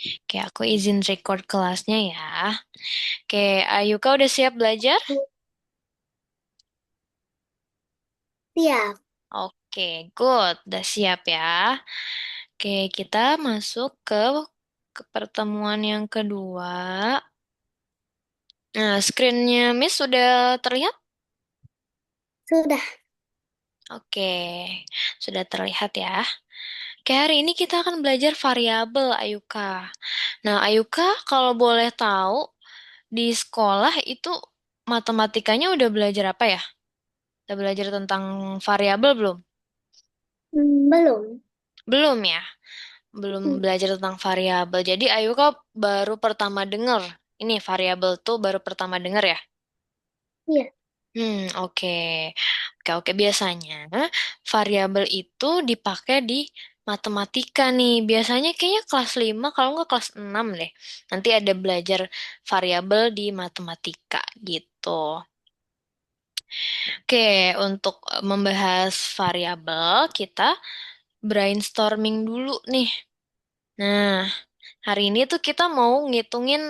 Oke, aku izin record kelasnya ya. Oke, Ayuka udah siap belajar? Siap. Oke, good. Udah siap ya. Oke, kita masuk ke pertemuan yang kedua. Nah, screen-nya Miss sudah terlihat? Sudah. Oke, sudah terlihat ya. Oke, hari ini kita akan belajar variabel, Ayuka. Nah, Ayuka, kalau boleh tahu, di sekolah itu matematikanya udah belajar apa ya? Udah belajar tentang variabel belum? Belum. Belum ya? Belum Hmm, belajar tentang variabel. Jadi Ayuka baru pertama dengar. Ini variabel tuh baru pertama dengar ya? Iya. Oke. Oke, oke. Biasanya variabel itu dipakai di matematika nih. Biasanya kayaknya kelas 5 kalau nggak kelas 6 deh. Nanti ada belajar variabel di matematika gitu. Oke, untuk membahas variabel, kita brainstorming dulu nih. Nah, hari ini tuh kita mau ngitungin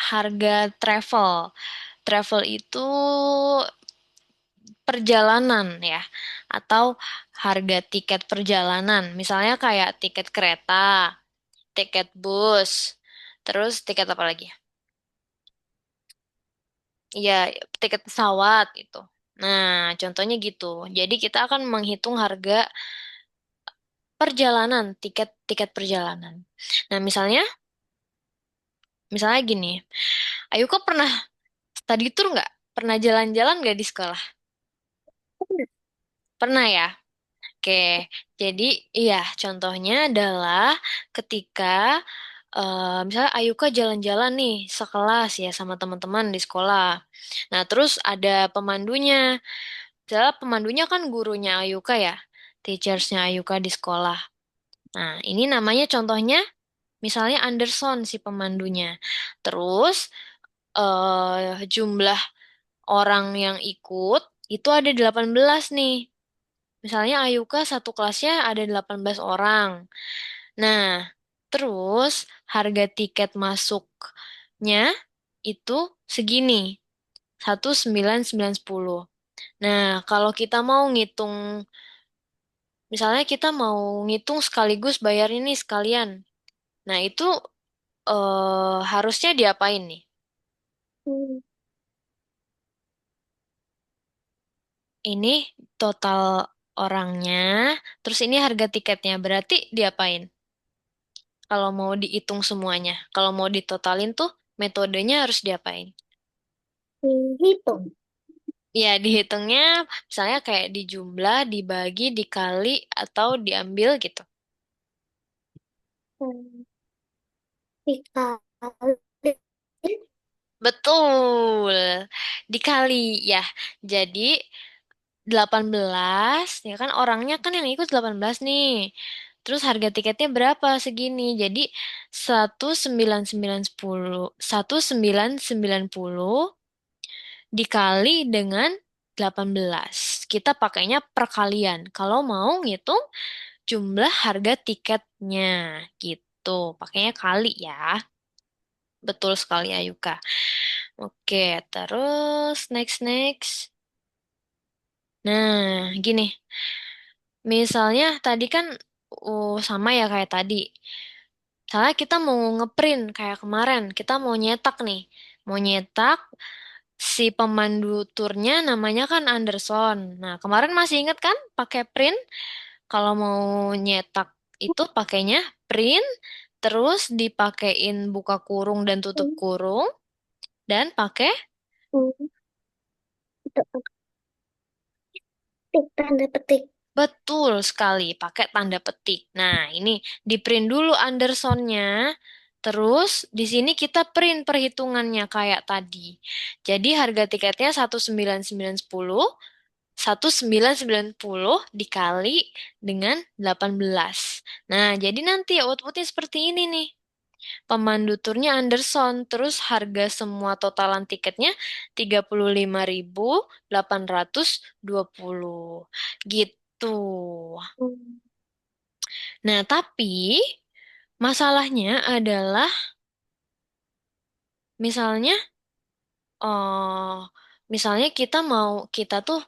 harga travel. Travel itu perjalanan ya, atau harga tiket perjalanan. Misalnya kayak tiket kereta, tiket bus, terus tiket apa lagi? Iya, tiket pesawat itu. Nah, contohnya gitu. Jadi kita akan menghitung harga perjalanan, tiket perjalanan. Nah, misalnya gini, Ayu kok pernah study tour nggak? Pernah jalan-jalan nggak di sekolah? Benar. Pernah ya? Oke, jadi iya, contohnya adalah ketika misalnya Ayuka jalan-jalan nih sekelas ya sama teman-teman di sekolah. Nah, terus ada pemandunya. Misalnya pemandunya kan gurunya Ayuka ya, teachersnya Ayuka di sekolah. Nah, ini namanya contohnya misalnya Anderson si pemandunya. Terus jumlah orang yang ikut itu ada 18 nih. Misalnya Ayuka satu kelasnya ada 18 orang. Nah, terus harga tiket masuknya itu segini, 1,990. Nah, kalau kita mau ngitung, misalnya kita mau ngitung sekaligus bayar ini sekalian. Nah, itu harusnya diapain nih? Hmm, Ini total orangnya, terus ini harga tiketnya. Berarti diapain? Kalau mau dihitung semuanya. Kalau mau ditotalin tuh metodenya harus diapain? Dihitung. Ya, dihitungnya misalnya kayak dijumlah, dibagi, dikali, atau diambil gitu. Hmm, Dikali. Betul. Dikali ya. Jadi 18 ya kan orangnya kan yang ikut 18 nih. Terus harga tiketnya berapa segini? Jadi 1,990 dikali dengan 18. Kita pakainya perkalian. Kalau mau ngitung jumlah harga tiketnya gitu. Pakainya kali ya. Betul sekali Ayuka. Oke, terus next. Nah, gini. Misalnya tadi kan sama ya kayak tadi. Misalnya kita mau ngeprint kayak kemarin, kita mau nyetak nih. Mau nyetak si pemandu turnya namanya kan Anderson. Nah, kemarin masih ingat kan pakai print? Kalau mau nyetak itu pakainya print, terus dipakein buka kurung dan tutup Hmm, kurung, dan pakai hmm, Untuk petik, tanda petik. betul sekali, pakai tanda petik. Nah, ini di print dulu Andersonnya, terus di sini kita print perhitungannya kayak tadi. Jadi harga tiketnya 1,990, 1,990 dikali dengan 18. Nah, jadi nanti outputnya seperti ini nih. Pemandu turnya Anderson, terus harga semua totalan tiketnya 35.820. Gitu. Hmm, Nah, tapi Masalahnya adalah misalnya, oh, misalnya kita tuh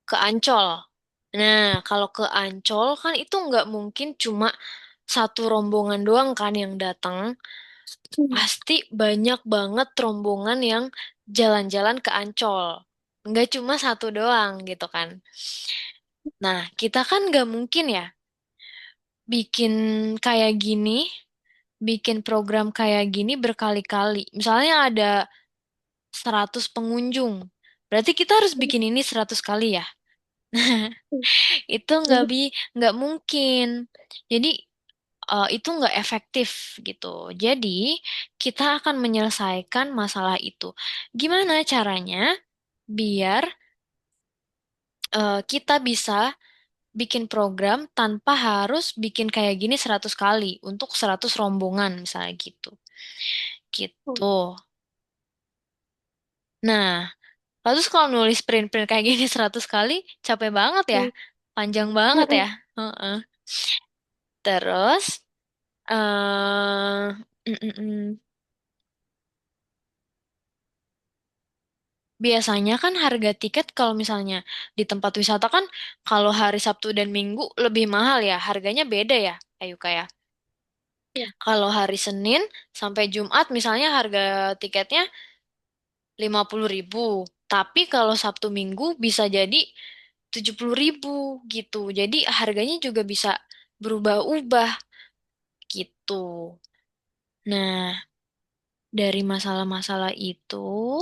ke Ancol. Nah, kalau ke Ancol kan itu nggak mungkin cuma satu rombongan doang kan yang datang. Hmm. Pasti banyak banget rombongan yang jalan-jalan ke Ancol. Nggak cuma satu doang gitu kan. Nah, kita kan nggak mungkin ya bikin kayak gini, bikin program kayak gini berkali-kali. Misalnya ada 100 pengunjung. Berarti kita harus bikin ini 100 kali ya. Itu nggak mungkin. Jadi itu nggak efektif gitu. Jadi kita akan menyelesaikan masalah itu. Gimana caranya biar kita bisa bikin program tanpa harus bikin kayak gini 100 kali untuk 100 rombongan misalnya gitu. Gitu. Nah, terus kalau nulis print-print kayak gini 100 kali, capek banget ya. Panjang banget ya. Heeh. Terus, mm, mm, mm. Biasanya kan harga tiket kalau misalnya di tempat wisata kan kalau hari Sabtu dan Minggu lebih mahal ya. Harganya beda ya, Ayu kayak. Kalau hari Senin sampai Jumat misalnya harga tiketnya 50.000. Tapi kalau Sabtu Minggu bisa jadi 70.000 gitu. Jadi harganya juga bisa berubah-ubah gitu. Nah, dari masalah-masalah itu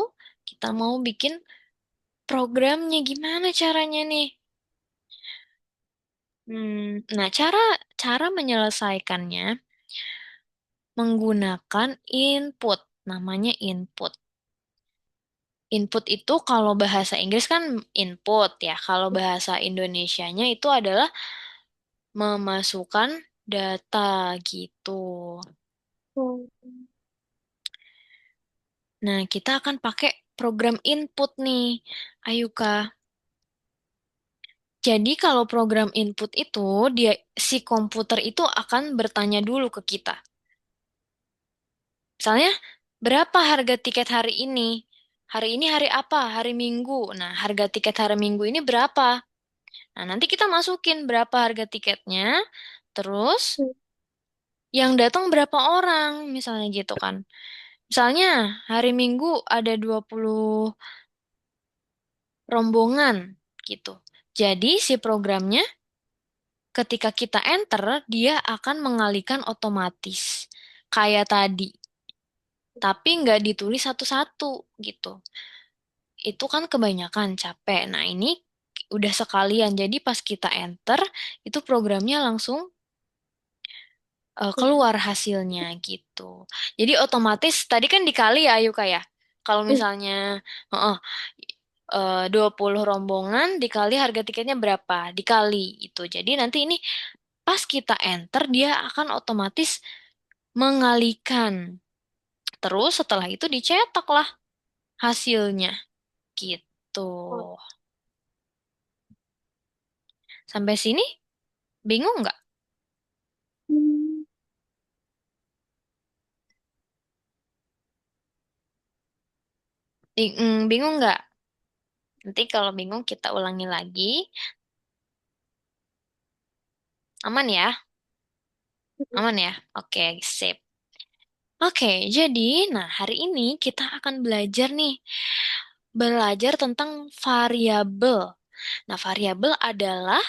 kita mau bikin programnya gimana caranya nih? Nah, cara cara menyelesaikannya menggunakan input, namanya input. Input itu kalau bahasa Inggris kan input ya. Kalau bahasa Indonesianya itu adalah memasukkan data gitu. Nah, kita akan pakai program input nih, Ayuka. Jadi kalau program input itu si komputer itu akan bertanya dulu ke kita. Misalnya, berapa harga tiket hari ini? Hari ini hari apa? Hari Minggu. Nah, harga tiket hari Minggu ini berapa? Nah, nanti kita masukin berapa harga tiketnya. Terus, yang datang berapa orang? Misalnya gitu kan. Misalnya, hari Minggu ada 20 rombongan gitu. Jadi, si programnya ketika kita enter, dia akan mengalihkan otomatis. Kayak tadi. Tapi nggak ditulis satu-satu gitu. Itu kan kebanyakan capek. Nah, ini udah sekalian. Jadi pas kita enter, itu programnya langsung keluar hasilnya gitu. Jadi otomatis tadi kan dikali ya Ayu kayak. Kalau misalnya heeh, 20 rombongan dikali harga tiketnya berapa? Dikali itu. Jadi nanti ini pas kita enter dia akan otomatis mengalihkan. Terus setelah itu dicetaklah hasilnya gitu. Sampai sini bingung nggak? Bingung nggak? Nanti kalau bingung kita ulangi lagi. Aman ya? Aman ya? Oke, sip. Oke, jadi nah hari ini kita akan belajar tentang variabel. Nah, variabel adalah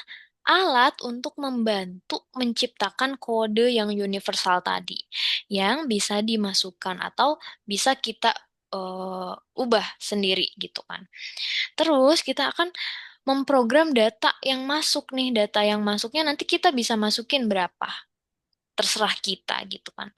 alat untuk membantu menciptakan kode yang universal tadi, yang bisa dimasukkan atau bisa kita ubah sendiri gitu kan. Terus kita akan memprogram data yang masuk nih, data yang masuknya nanti kita bisa masukin berapa, terserah kita gitu kan.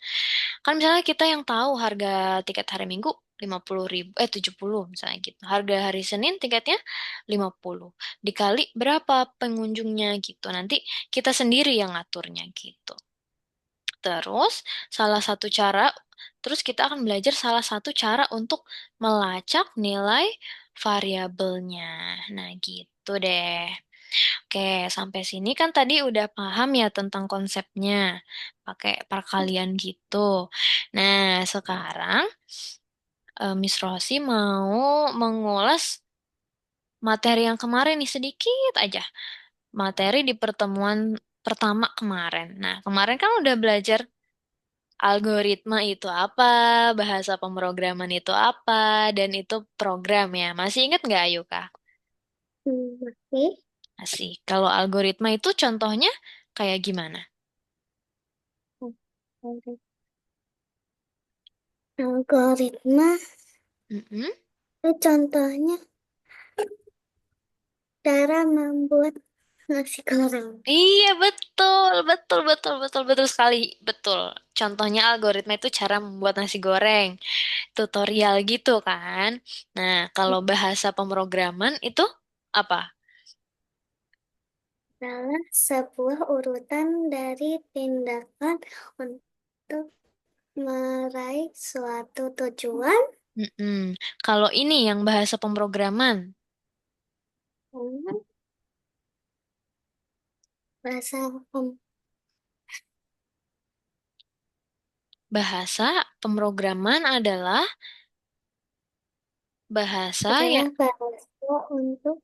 Kan misalnya kita yang tahu harga tiket hari Minggu 50.000, 70 misalnya gitu. Harga hari Senin tiketnya 50. Dikali berapa pengunjungnya gitu. Nanti kita sendiri yang ngaturnya gitu. Terus salah satu cara, terus kita akan belajar salah satu cara untuk melacak nilai variabelnya. Nah gitu deh. Oke, sampai sini kan tadi udah paham ya tentang konsepnya, pakai perkalian gitu. Nah, sekarang Miss Rosi mau mengulas materi yang kemarin nih sedikit aja. Materi di pertemuan pertama kemarin. Nah, kemarin kan udah belajar algoritma itu apa, bahasa pemrograman itu apa, dan itu program ya. Masih ingat nggak, Ayuka? Oke. Masih. Kalau algoritma itu contohnya kayak gimana? Algoritma Mm-mm. itu contohnya cara membuat nasi goreng. Iya, betul, betul, betul, betul, betul sekali. Betul. Contohnya algoritma itu cara membuat nasi goreng. Tutorial gitu kan. Nah, kalau bahasa pemrograman itu apa? Adalah sebuah urutan dari tindakan untuk meraih suatu tujuan. Mm-mm. Kalau ini yang bahasa pemrograman, Hmm, Bahasa bahasa pemrograman adalah bahasa ya. adalah bahasa untuk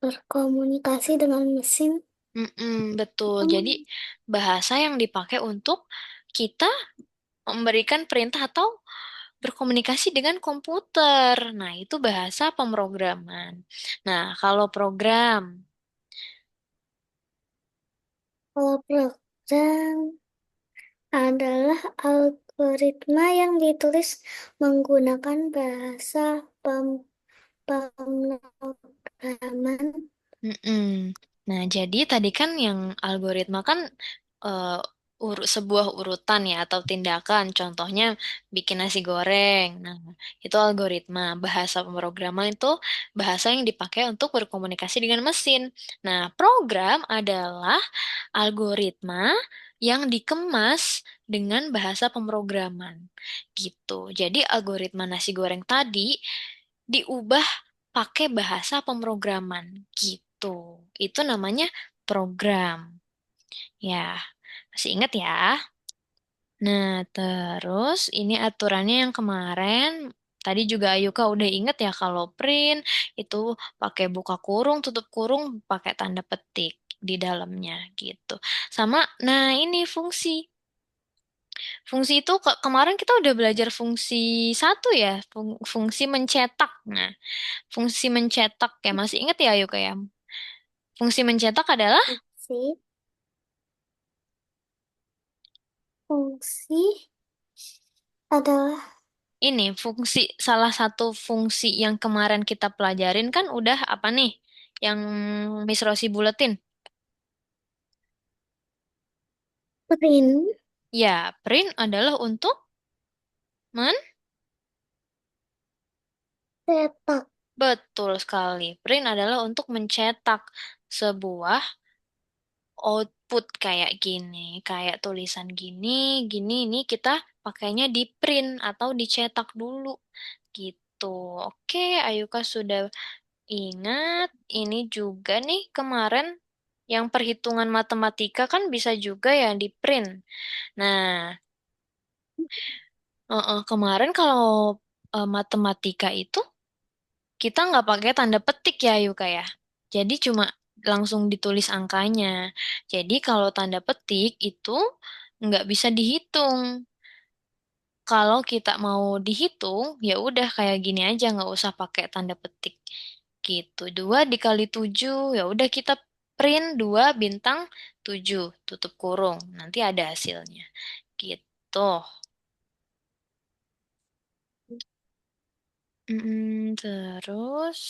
berkomunikasi dengan mesin. Mm-mm, betul. Jadi Hmm, bahasa yang dipakai untuk kita memberikan perintah atau berkomunikasi dengan komputer. Nah, itu bahasa pemrograman. Nah, kalau program, Kalau program adalah algoritma yang ditulis menggunakan bahasa pemrograman. mm-mm. Nah, jadi tadi kan yang algoritma kan eh, sebuah urutan ya atau tindakan. Contohnya bikin nasi goreng. Nah, itu algoritma. Bahasa pemrograman itu bahasa yang dipakai untuk berkomunikasi dengan mesin. Nah, program adalah algoritma yang dikemas dengan bahasa pemrograman. Gitu. Jadi algoritma nasi goreng tadi diubah pakai bahasa pemrograman. Gitu. Itu namanya program. Ya, masih ingat ya? Nah, terus ini aturannya yang kemarin. Tadi juga Ayuka udah inget ya kalau print itu pakai buka kurung, tutup kurung, pakai tanda petik di dalamnya gitu. Sama, nah ini fungsi. Fungsi itu kemarin kita udah belajar fungsi satu ya, fungsi mencetak. Nah, fungsi mencetak ya masih inget ya Ayuka ya? Fungsi mencetak adalah Fungsi, fungsi adalah ini fungsi salah satu fungsi yang kemarin kita pelajarin kan udah apa nih? Yang Miss Rosi buletin. print, Ya, print adalah untuk men cetak, betul sekali. Print adalah untuk mencetak sebuah output kayak gini, kayak tulisan gini, gini ini kita pakainya di print atau dicetak dulu gitu. Oke, Ayuka sudah ingat. Ini juga nih kemarin yang perhitungan matematika kan bisa juga ya di print. Nah, kemarin kalau matematika itu kita nggak pakai tanda petik ya Yuka ya. Jadi cuma langsung ditulis angkanya. Jadi kalau tanda petik itu nggak bisa dihitung. Kalau kita mau dihitung, ya udah kayak gini aja, nggak usah pakai tanda petik. Gitu. 2 dikali 7, ya udah kita print 2 bintang 7, tutup kurung. Nanti ada hasilnya. Gitu. Terus,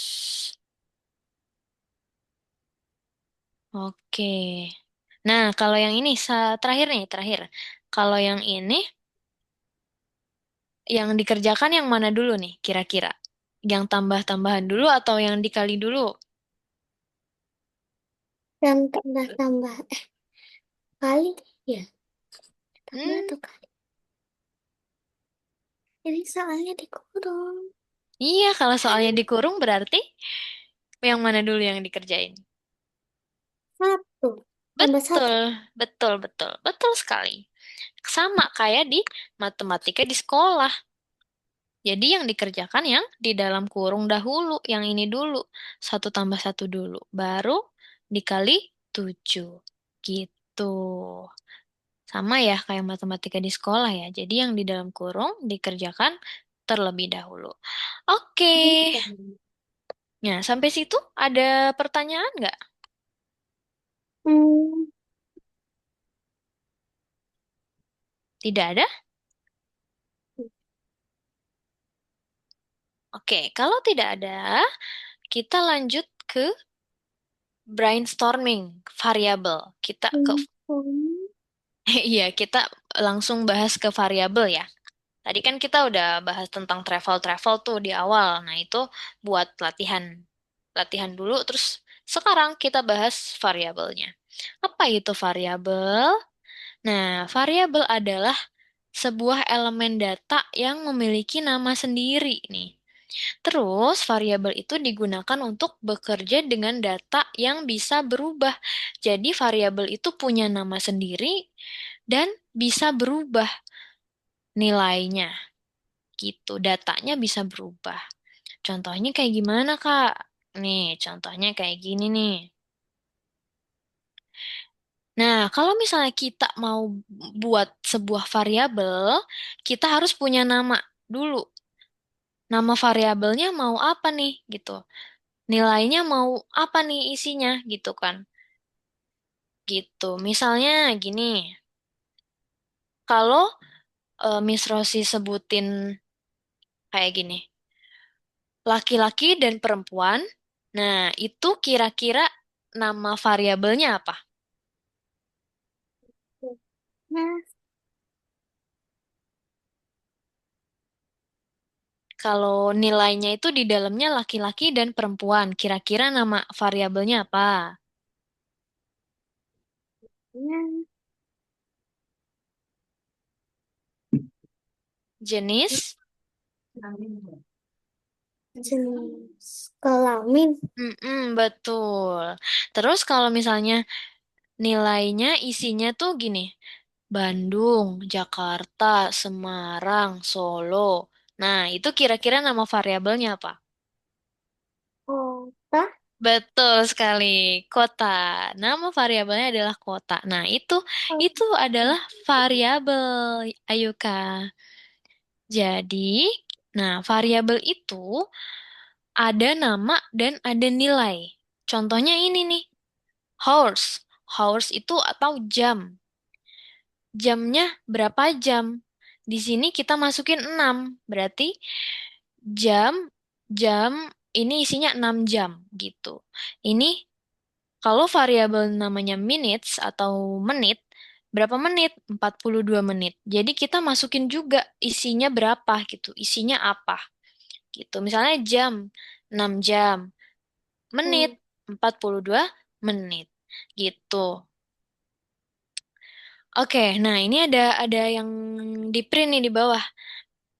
oke. Nah, kalau yang ini terakhir nih, terakhir. Kalau yang ini, yang dikerjakan yang mana dulu nih, kira-kira? Yang tambah-tambahan dulu atau yang dikali dulu? dan tambah-tambah. Kali, ya, tambah Hmm, atau kali. Ini soalnya dikurung. Iya, kalau soalnya dikurung berarti yang mana dulu yang dikerjain? Satu. Tambah satu. Betul, betul, betul, betul sekali. Sama kayak di matematika di sekolah. Jadi yang dikerjakan yang di dalam kurung dahulu, yang ini dulu. Satu tambah satu dulu. Baru dikali 7. Gitu. Sama ya kayak matematika di sekolah ya. Jadi yang di dalam kurung dikerjakan terlebih dahulu. Oke. Bisa. Nah, sampai situ ada pertanyaan nggak? Hmm, Tidak ada? Oke, kalau tidak ada, kita lanjut ke brainstorming variabel. Kita ke hmm, Iya, kita langsung bahas ke variabel ya. Tadi kan kita udah bahas tentang travel-travel tuh di awal. Nah, itu buat latihan. Latihan dulu, terus sekarang kita bahas variabelnya. Apa itu variabel? Nah, variabel adalah sebuah elemen data yang memiliki nama sendiri nih. Terus, variabel itu digunakan untuk bekerja dengan data yang bisa berubah. Jadi, variabel itu punya nama sendiri dan bisa berubah nilainya gitu. Datanya bisa berubah. Contohnya kayak gimana, Kak? Nih, contohnya kayak gini nih. Nah, kalau misalnya kita mau buat sebuah variabel, kita harus punya nama dulu. Nama variabelnya mau apa nih gitu. Nilainya mau apa nih isinya gitu kan. Gitu. Misalnya gini, kalau Miss Rosi sebutin kayak gini, laki-laki dan perempuan, nah itu kira-kira nama variabelnya apa? nah, Kalau nilainya itu di dalamnya laki-laki dan perempuan, kira-kira nama variabelnya apa? nah, Jenis? jenis kelamin. Betul. Terus kalau misalnya nilainya isinya tuh gini, Bandung, Jakarta, Semarang, Solo. Nah, itu kira-kira nama variabelnya apa? Kota. Betul sekali, kota. Nama variabelnya adalah kota. Nah, itu adalah variabel, ayo Kak. Jadi, nah variabel itu ada nama dan ada nilai. Contohnya ini nih, hours. Hours itu atau jam. Jamnya berapa jam? Di sini kita masukin 6. Berarti jam jam ini isinya 6 jam gitu. Ini kalau variabel namanya minutes atau menit, berapa menit? 42 menit. Jadi kita masukin juga isinya berapa gitu. Isinya apa gitu. Misalnya jam, 6 jam. Menit, Hmm, 42 menit. Gitu. Oke, nah ini ada yang di print nih di bawah.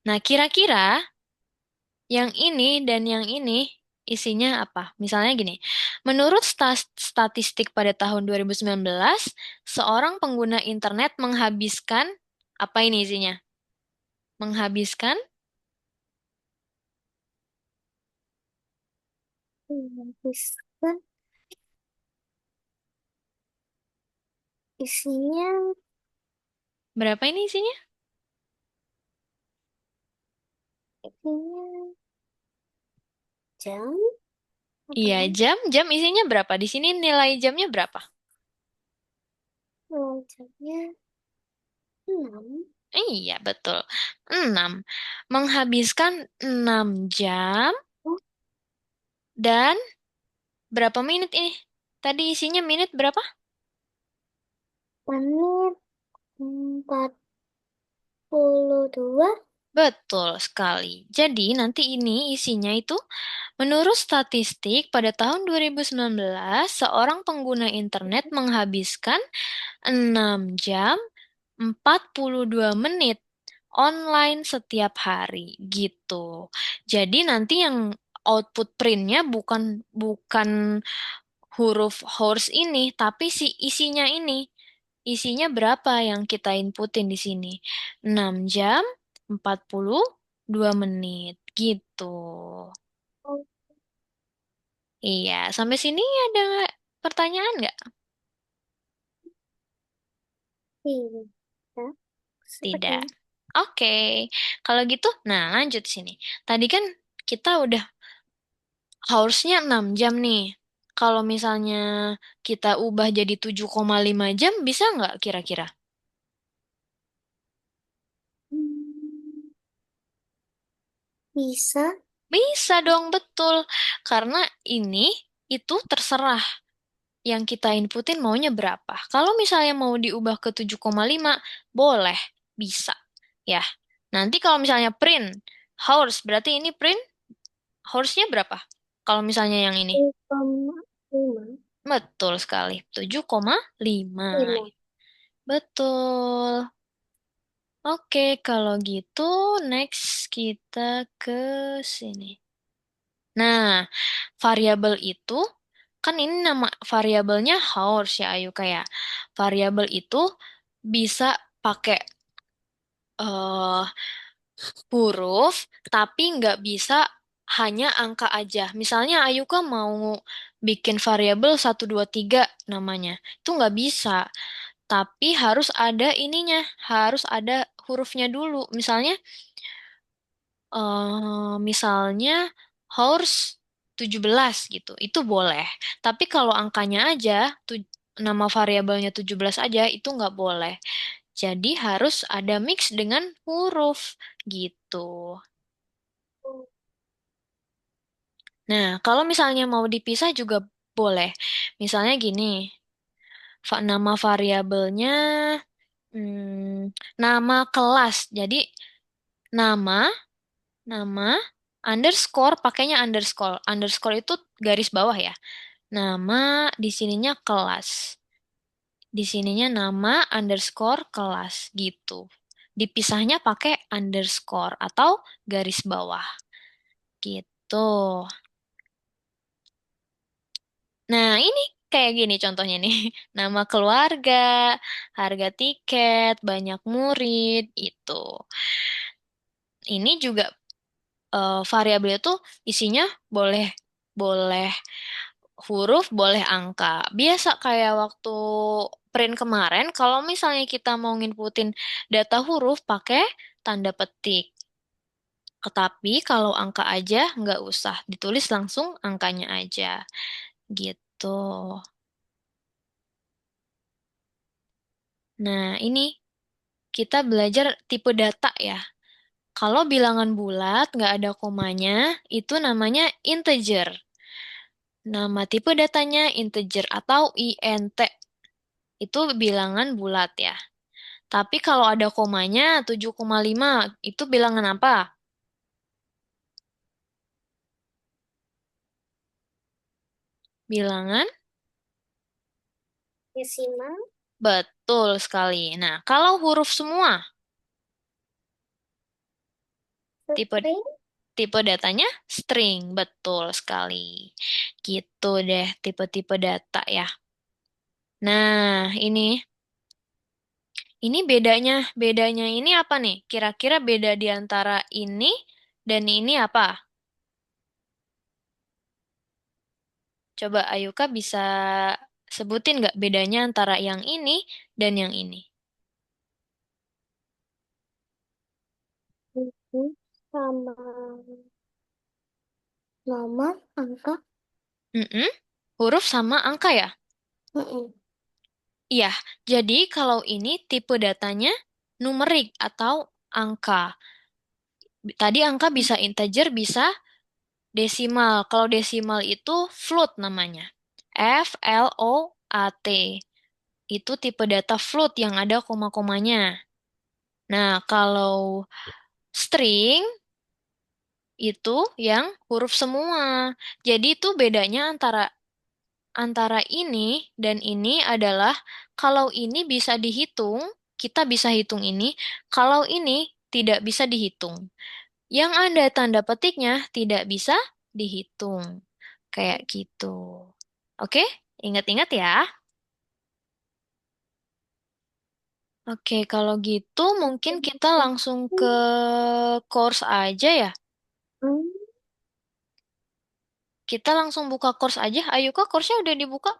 Nah, kira-kira yang ini dan yang ini isinya apa? Misalnya gini, menurut statistik pada tahun 2019, seorang pengguna internet menghabiskan, apa ini isinya? Menghabiskan, Habiskan isinya, berapa ini isinya? isinya jam apa Iya, nih? jam isinya berapa? Di sini nilai jamnya berapa? Jamnya 6. Iya, betul. 6. Menghabiskan 6 jam Oh, dan berapa menit ini? Tadi isinya menit berapa? menit 42. Betul sekali. Jadi nanti ini isinya itu menurut statistik pada tahun 2019 seorang pengguna internet menghabiskan 6 jam 42 menit online setiap hari gitu. Jadi nanti yang output printnya bukan bukan huruf horse ini, tapi si isinya ini. Isinya berapa yang kita inputin di sini? 6 jam 42 menit gitu. Oh, Iya, sampai sini ada pertanyaan nggak? tidak. Tidak. Sepertinya. Oke, kalau gitu, nah lanjut sini. Tadi kan kita udah harusnya 6 jam nih. Kalau misalnya kita ubah jadi 7,5 jam, bisa nggak kira-kira? Hmm, bisa. Bisa dong, betul. Karena ini itu terserah yang kita inputin maunya berapa. Kalau misalnya mau diubah ke 7,5, boleh, bisa. Ya. Nanti kalau misalnya print hours, berarti ini print hours-nya berapa? Kalau misalnya yang ini. 1,5. Betul sekali, 7,5. 5. Betul. Oke, kalau gitu next kita ke sini. Nah, variabel itu kan ini nama variabelnya hours ya Ayu kayak. Variabel itu bisa pakai eh huruf, tapi nggak bisa hanya angka aja. Misalnya Ayuka mau bikin variabel 1, 2, 3 namanya. Itu nggak bisa. Tapi harus ada ininya, harus ada hurufnya dulu. Misalnya horse 17 gitu. Itu boleh. Tapi kalau angkanya aja, nama variabelnya 17 aja, itu nggak boleh. Jadi harus ada mix dengan huruf gitu. Nah, kalau misalnya mau dipisah juga boleh. Misalnya gini, nama variabelnya nama kelas. Jadi nama, nama, underscore, pakainya underscore. Underscore itu garis bawah ya. Nama di sininya kelas. Di sininya nama underscore kelas gitu. Dipisahnya pakai underscore atau garis bawah gitu. Nah, ini kayak gini contohnya nih. Nama keluarga, harga tiket, banyak murid, itu. Ini juga variabel itu isinya boleh boleh huruf, boleh angka. Biasa kayak waktu print kemarin, kalau misalnya kita mau nginputin data huruf pakai tanda petik. Tetapi kalau angka aja nggak usah, ditulis langsung angkanya aja. Gitu. Nah, ini kita belajar tipe data ya. Kalau bilangan bulat nggak ada komanya, itu namanya integer. Nama tipe datanya integer atau int. Itu bilangan bulat ya. Tapi kalau ada komanya 7,5 itu bilangan apa? Bilangan Desimal. betul sekali. Nah, kalau huruf semua, tipe String. tipe datanya string, betul sekali. Gitu deh tipe-tipe data ya. Nah, ini bedanya ini apa nih? Kira-kira beda di antara ini dan ini apa? Coba Ayuka bisa sebutin nggak bedanya antara yang ini dan yang ini? Itu sama nomor, angka. Mm-mm. Huruf sama angka ya? Mm-mm. Iya, jadi kalau ini tipe datanya numerik atau angka. Tadi angka bisa integer, bisa desimal. Kalau desimal itu float namanya. Float. Itu tipe data float yang ada koma-komanya. Nah, kalau string itu yang huruf semua. Jadi itu bedanya antara antara ini dan ini adalah kalau ini bisa dihitung, kita bisa hitung ini. Kalau ini tidak bisa dihitung. Yang ada tanda petiknya tidak bisa dihitung. Kayak gitu. Oke, ingat-ingat ya. Oke, kalau gitu mungkin kita langsung ke course aja ya. Kita langsung buka course aja. Ayo Kak, course-nya udah dibuka?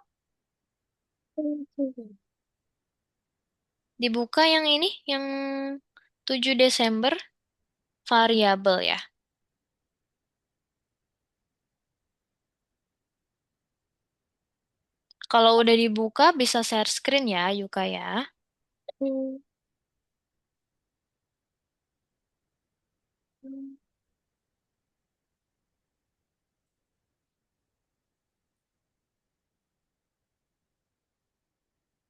Dibuka yang ini, yang 7 Desember, variabel ya. Kalau udah dibuka, bisa share screen ya, Yuka ya.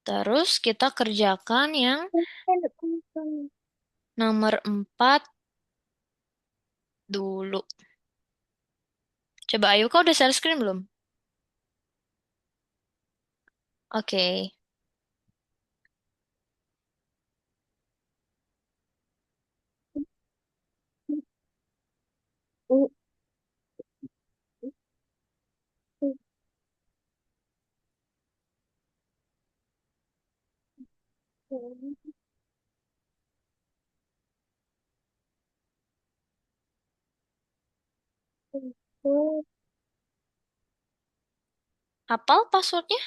Terus kita kerjakan yang nomor 4 dulu. Coba Ayuka udah share screen belum? Oke. Hafal passwordnya?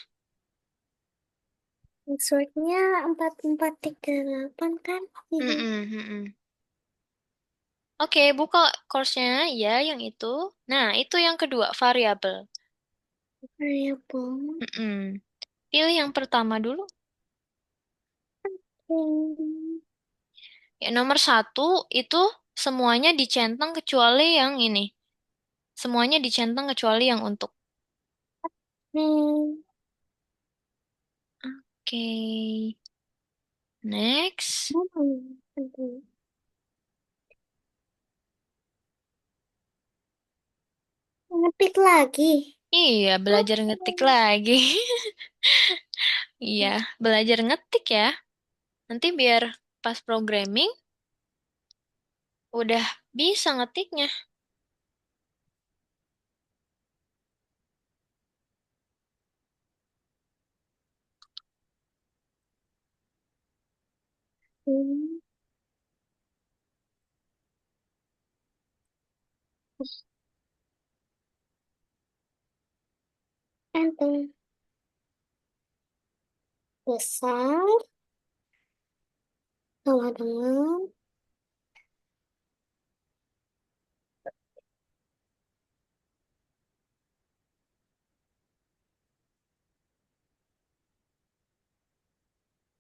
Passwordnya 4438 kan? Ini Mm-mm, mm-mm. Oke, buka course-nya ya, yang itu. Nah, itu yang kedua, variabel. variable. Mm-mm. Pilih yang pertama dulu. Ya, nomor 1 itu semuanya dicentang kecuali yang ini. Semuanya dicentang kecuali yang untuk. Oke, next. Ngetik lagi. Iya, belajar ngetik lagi. Iya, belajar ngetik ya. Nanti biar pas programming udah bisa ngetiknya. Enter. Besar sama dengan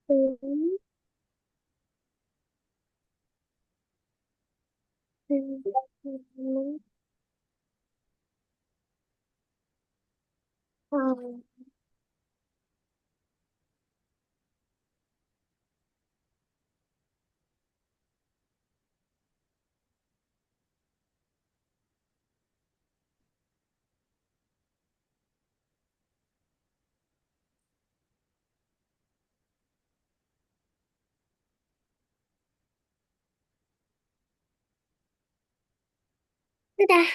ini. Sudah.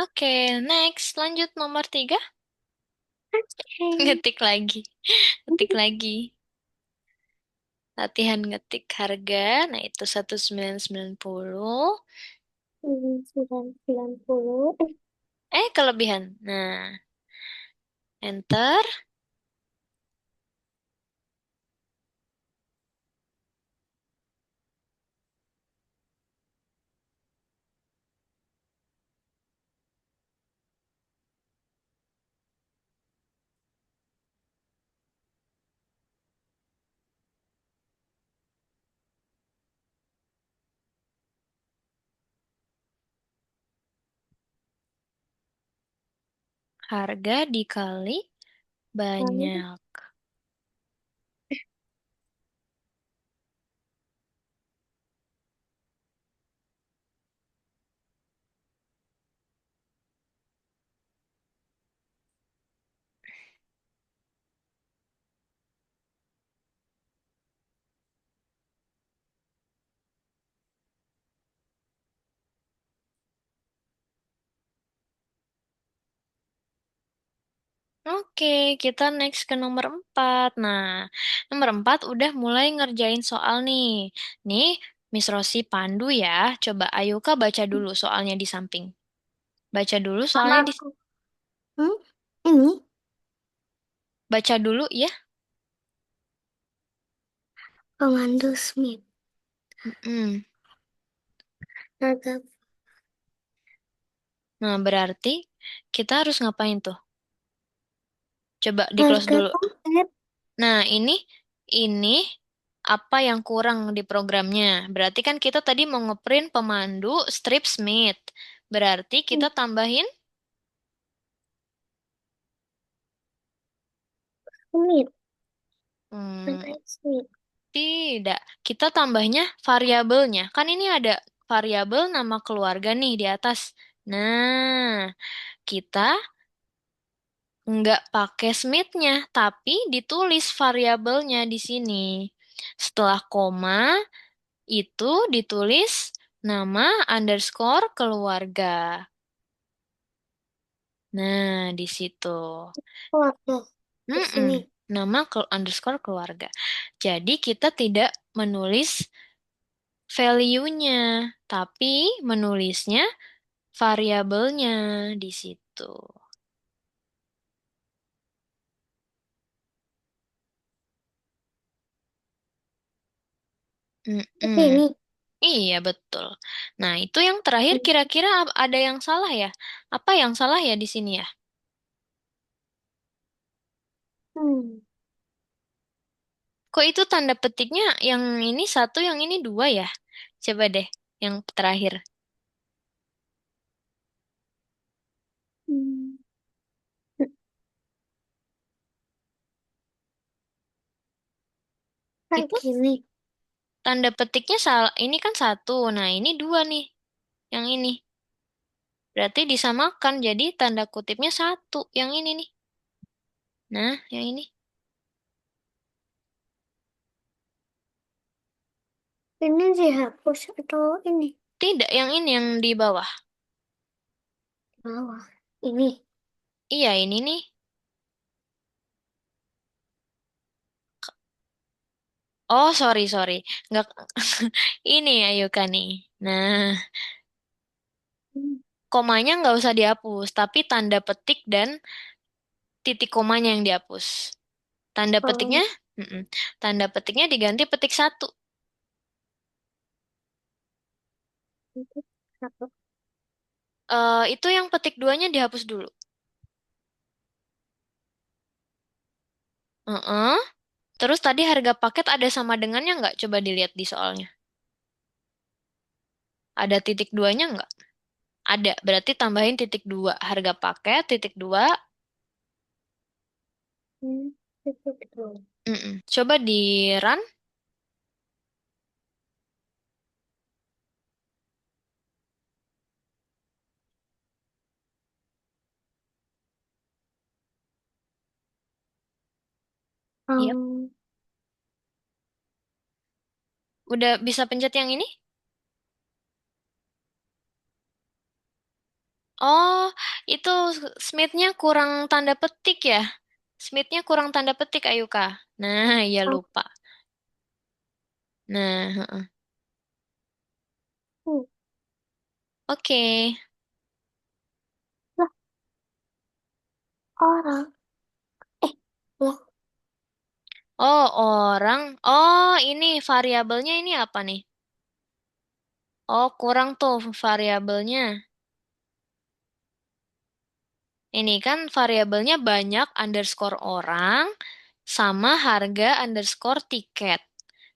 Oke, next. Lanjut nomor 3. Oke. Ngetik lagi. Ngetik lagi. Latihan ngetik harga. Nah, itu 1990. 990. Kelebihan. Nah, enter. Harga dikali Lalu banyak. Oke, kita next ke nomor 4. Nah, nomor 4 udah mulai ngerjain soal nih. Nih, Miss Rosi pandu ya. Coba Ayuka baca dulu soalnya di samping. Baca dulu Mama soalnya di... aku. Hmm? Ini Baca dulu ya. Komando Smith. Mm-mm. Harga Nah, berarti kita harus ngapain tuh? Coba di close harga dulu. paket. Nah, ini apa yang kurang di programnya? Berarti kan kita tadi mau ngeprint pemandu strip Smith. Berarti kita tambahin Smith. hmm, Harga Smith. tidak. Kita tambahnya variabelnya. Kan ini ada variabel nama keluarga nih di atas. Nah, kita nggak pakai Smith-nya, tapi ditulis variabelnya di sini. Setelah koma, itu ditulis nama underscore keluarga. Nah, di situ. Keluarga. Di Mm-mm. sini. Nama underscore keluarga. Jadi kita tidak menulis value-nya, tapi menulisnya variabelnya di situ. Di Mm-mm. sini. Iya, betul. Nah, itu yang terakhir kira-kira ada yang salah ya? Apa yang salah ya di sini ya? Hmm. Kok itu tanda petiknya yang ini satu, yang ini dua ya? Coba deh, yang terakhir. Hmm. Kayak Itu gini. tanda petiknya salah. Ini kan satu, nah ini dua nih. Yang ini. Berarti disamakan, jadi tanda kutipnya satu. Yang ini nih. Nah, yang ini. Ini dihapus atau ini? Tidak, yang ini yang di bawah. Bawah. Ini. Iya, ini nih. Oh, sorry, sorry. Nggak, ini Ayuka nih. Nah, Hmm. komanya nggak usah dihapus, tapi tanda petik dan titik komanya yang dihapus. Tanda petiknya, Oh, mm-mm. Tanda petiknya diganti petik satu. itu satu. Itu yang petik duanya dihapus dulu. Heeh. Terus tadi harga paket ada sama dengannya nggak? Coba dilihat di soalnya. Ada titik duanya nggak? Ada. Berarti tambahin titik dua. Harga paket titik dua. Hmm. Itu betul. Mm-mm. Coba di run. Yep. Um, Udah bisa pencet yang ini? Oh, itu Smith-nya kurang tanda petik ya? Smith-nya kurang tanda petik, Ayuka. Nah, iya oh, lupa. Nah, heeh. hmm. Oke. Lah, orang. Lah, Oh, orang. Oh, ini variabelnya ini apa nih? Oh, kurang tuh variabelnya. Ini kan variabelnya banyak underscore orang sama harga underscore tiket.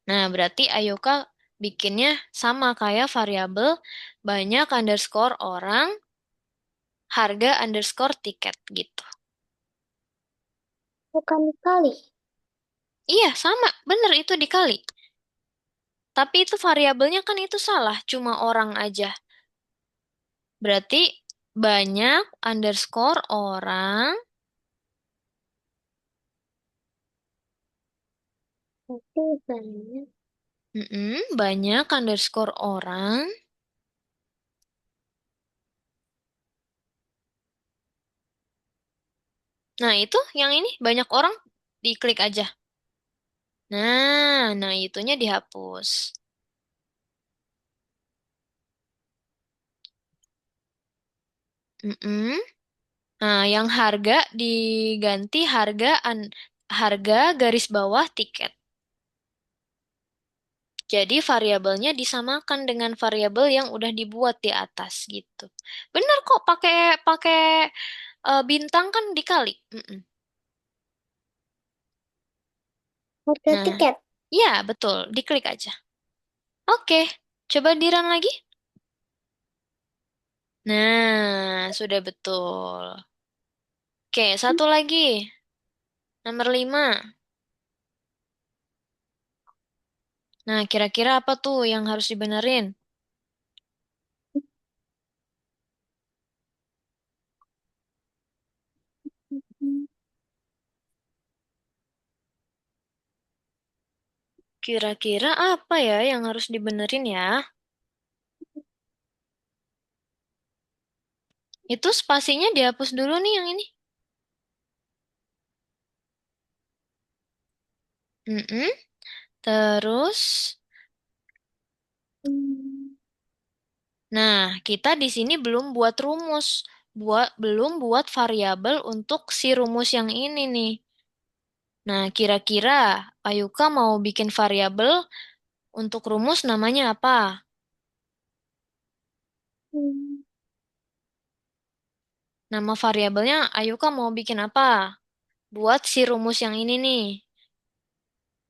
Nah, berarti Ayoka bikinnya sama kayak variabel banyak underscore orang, harga underscore tiket gitu. bukan dikali. Iya, sama. Bener itu dikali. Tapi itu variabelnya kan itu salah, cuma orang aja. Berarti banyak underscore orang, Tapi banyak. banyak underscore orang, Nah, itu yang ini banyak orang diklik aja. Nah, itunya dihapus. Mm-mm. Nah, yang harga diganti harga garis bawah tiket. Jadi variabelnya disamakan dengan variabel yang udah dibuat di atas gitu. Benar kok pakai pakai bintang kan dikali. Mm-mm. Harga Nah, tiket. ya betul, diklik aja. Oke, coba dirun lagi. Nah, sudah betul. Oke, satu lagi. Nomor 5. Nah, kira-kira apa tuh yang harus dibenerin? Hmm. Kira-kira apa ya yang harus dibenerin ya? Itu spasinya dihapus dulu nih yang ini. Mm-mm. Terus, Hmm. nah kita di sini belum buat rumus, belum buat variabel untuk si rumus yang ini nih. Nah, kira-kira Ayuka mau bikin variabel untuk rumus namanya apa? Hmm. Nama variabelnya Ayuka mau bikin apa? Buat si rumus yang ini nih.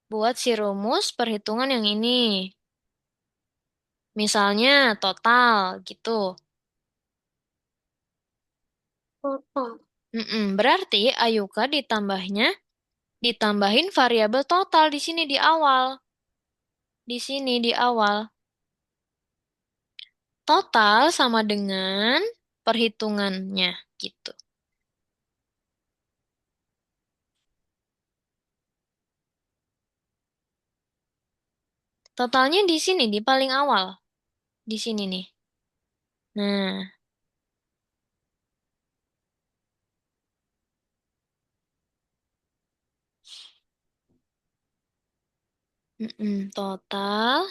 Buat si rumus perhitungan yang ini. Misalnya total gitu. Total. Berarti Ayuka ditambahin variabel total di sini di awal. Di sini di awal. Total sama dengan perhitungannya gitu. Totalnya di sini di paling awal. Di sini nih. Nah, total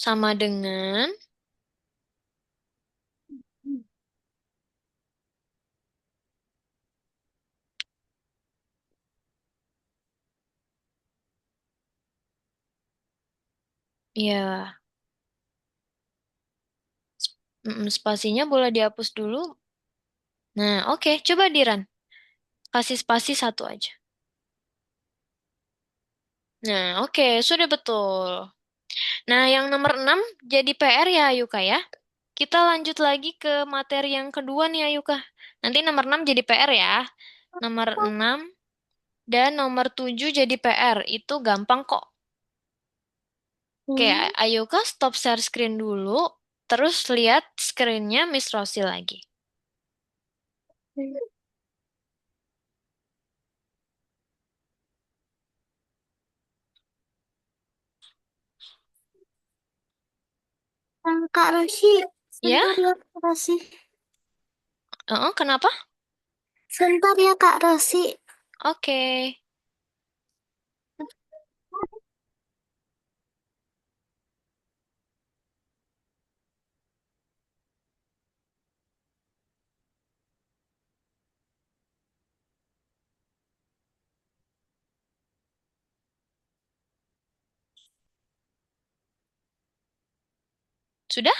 sama dengan Hmm. ya spasinya boleh dihapus dulu. Nah, oke, coba Diran. Kasih spasi satu aja. Nah, oke, sudah betul. Nah, yang nomor 6 jadi PR ya, Yuka ya. Kita lanjut lagi ke materi yang kedua nih, Ayuka. Nanti nomor 6 jadi PR ya. Nomor 6 dan nomor 7 jadi PR. Itu gampang kok. Oke, Hmm. Ayuka stop share screen dulu. Terus lihat screennya Miss Rosie lagi. Kak Rosi, Ya? sebentar ya Kak Rosi. Kenapa? Sebentar ya Kak Rosi. Oke. Sudah?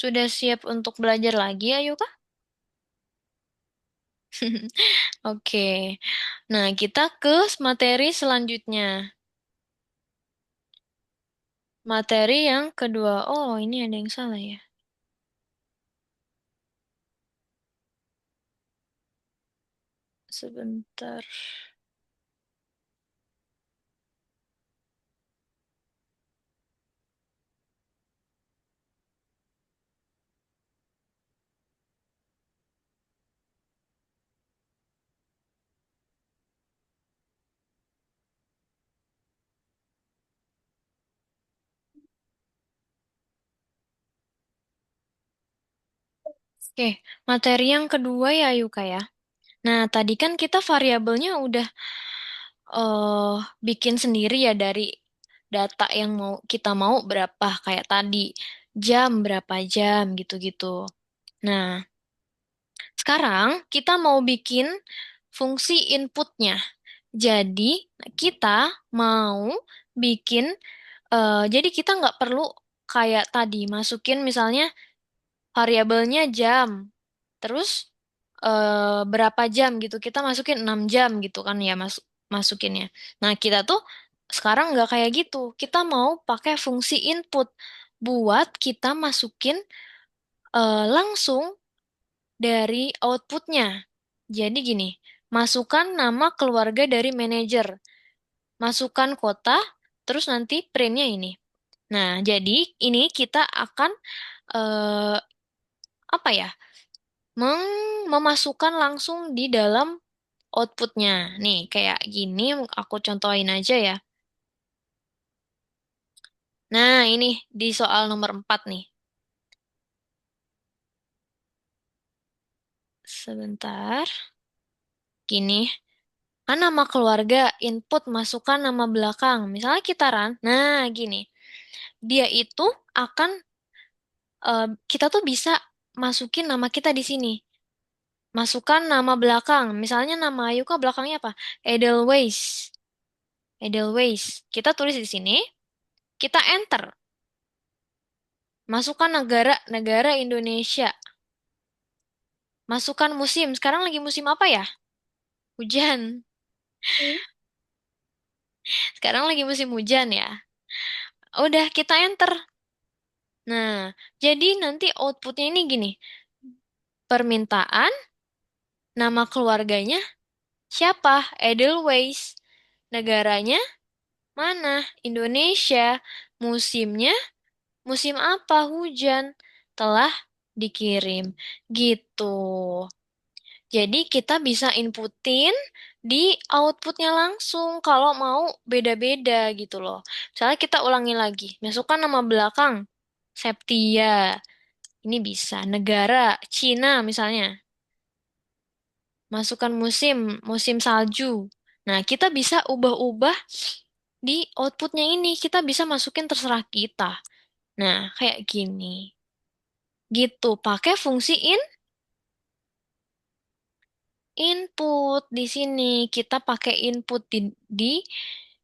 Sudah siap untuk belajar lagi, Ayuka? Oke. Nah, kita ke materi selanjutnya. Materi yang kedua. Oh, ini ada yang salah ya. Sebentar. Oke, materi yang kedua ya Yuka ya. Nah, tadi kan kita variabelnya udah eh bikin sendiri ya dari data yang kita mau berapa kayak tadi jam berapa jam gitu-gitu. Nah, sekarang kita mau bikin fungsi inputnya. Jadi kita mau bikin jadi kita nggak perlu kayak tadi masukin misalnya variabelnya jam. Terus berapa jam gitu. Kita masukin 6 jam gitu kan ya masukinnya. Nah, kita tuh sekarang nggak kayak gitu. Kita mau pakai fungsi input buat kita masukin langsung dari outputnya. Jadi gini, masukkan nama keluarga dari manajer, masukkan kota, terus nanti printnya ini. Nah, jadi ini kita akan eh, apa ya? Memasukkan langsung di dalam outputnya. Nih, kayak gini aku contohin aja ya. Nah, ini di soal nomor 4 nih. Sebentar. Gini. Kan nama keluarga, input, masukkan nama belakang. Misalnya kita run. Nah, gini. Dia itu akan, kita tuh bisa masukin nama kita di sini. Masukkan nama belakang. Misalnya nama Ayuka belakangnya apa? Edelweiss. Edelweiss. Kita tulis di sini. Kita enter. Masukkan negara, negara Indonesia. Masukkan musim. Sekarang lagi musim apa ya? Hujan. Hmm. Sekarang lagi musim hujan ya. Udah kita enter. Nah, jadi nanti outputnya ini gini. Permintaan, nama keluarganya, siapa? Edelweiss. Negaranya mana? Indonesia. Musimnya, musim apa? Hujan. Telah dikirim. Gitu. Jadi kita bisa inputin di outputnya langsung kalau mau beda-beda gitu loh. Misalnya kita ulangi lagi, masukkan nama belakang, Septia, ini bisa. Negara, Cina misalnya. Masukkan musim, musim salju. Nah, kita bisa ubah-ubah di outputnya ini. Kita bisa masukin terserah kita. Nah, kayak gini. Gitu, pakai fungsi input di sini. Kita pakai input di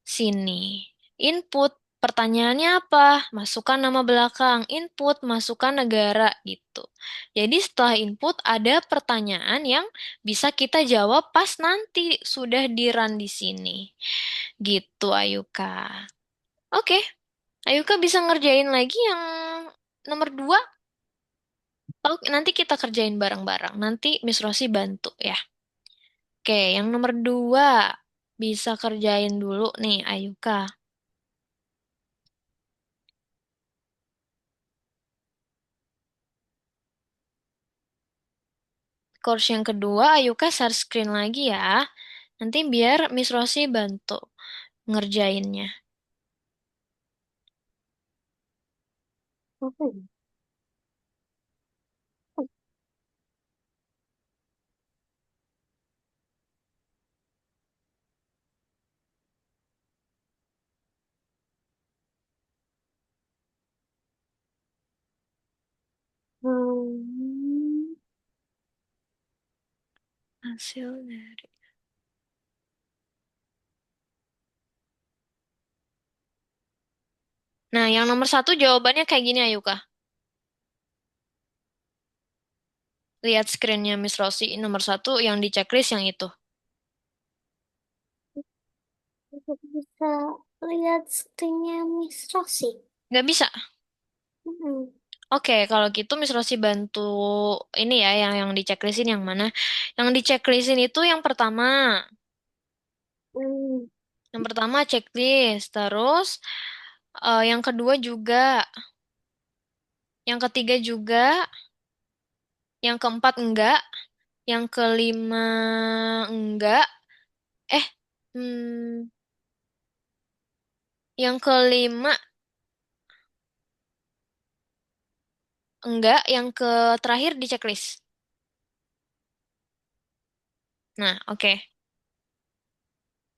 sini. Input pertanyaannya apa? Masukkan nama belakang. Input masukkan negara gitu. Jadi setelah input ada pertanyaan yang bisa kita jawab pas nanti sudah di-run di sini. Gitu Ayuka. Oke, Ayuka bisa ngerjain lagi yang nomor 2. Oke, nanti kita kerjain bareng-bareng. Nanti Miss Rosi bantu ya. Oke, yang nomor 2 bisa kerjain dulu nih, Ayuka. Course yang kedua, Ayuka share screen lagi ya. Nanti biar Miss Rosi bantu ngerjainnya. Apa ya? Hmm. Hasil dari... Nah, yang nomor 1 jawabannya kayak gini, Ayuka. Lihat screennya Miss Rosi. Nomor 1 yang di checklist yang itu. Aku bisa lihat screennya Miss Rosi. Nggak bisa. Hmm. Oke, kalau gitu Miss Rosi bantu ini ya, yang di checklistin yang mana? Yang di checklistin itu yang pertama. Hmm. Yang pertama checklist, terus yang kedua juga, yang ketiga juga, yang keempat enggak, yang kelima enggak, eh, hmm, yang kelima Enggak, yang ke terakhir di checklist. Nah, oke.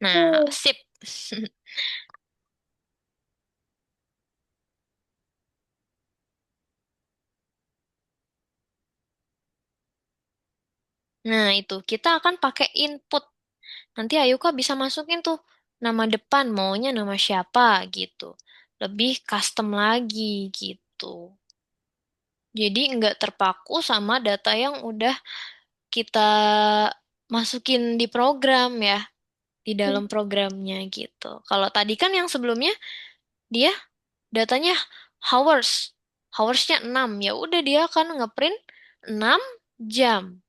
Nah, Hmm. sip. Nah, itu kita akan pakai input. Nanti Ayuka bisa masukin tuh nama depan, maunya nama siapa gitu. Lebih custom lagi gitu. Jadi nggak terpaku sama data yang udah kita masukin di program ya, di dalam programnya gitu. Kalau tadi kan yang sebelumnya dia datanya hours. Hoursnya 6. Ya udah dia akan ngeprint 6 jam.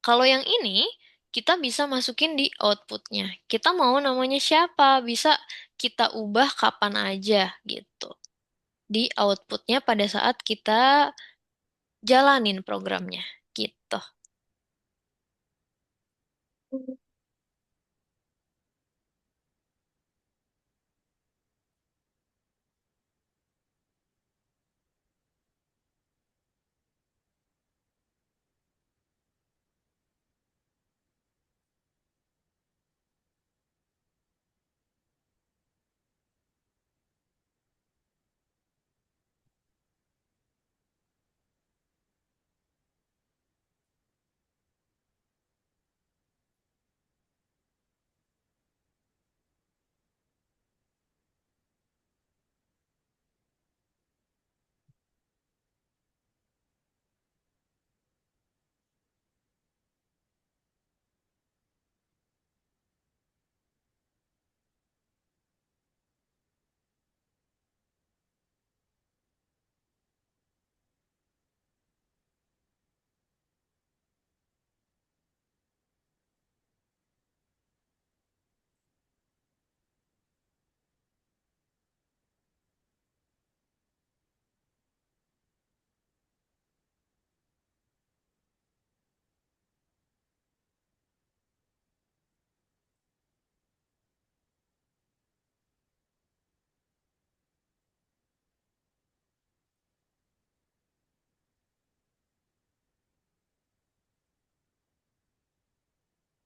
Kalau yang ini kita bisa masukin di outputnya. Kita mau namanya siapa, bisa kita ubah kapan aja gitu. Di outputnya pada saat kita jalanin programnya gitu.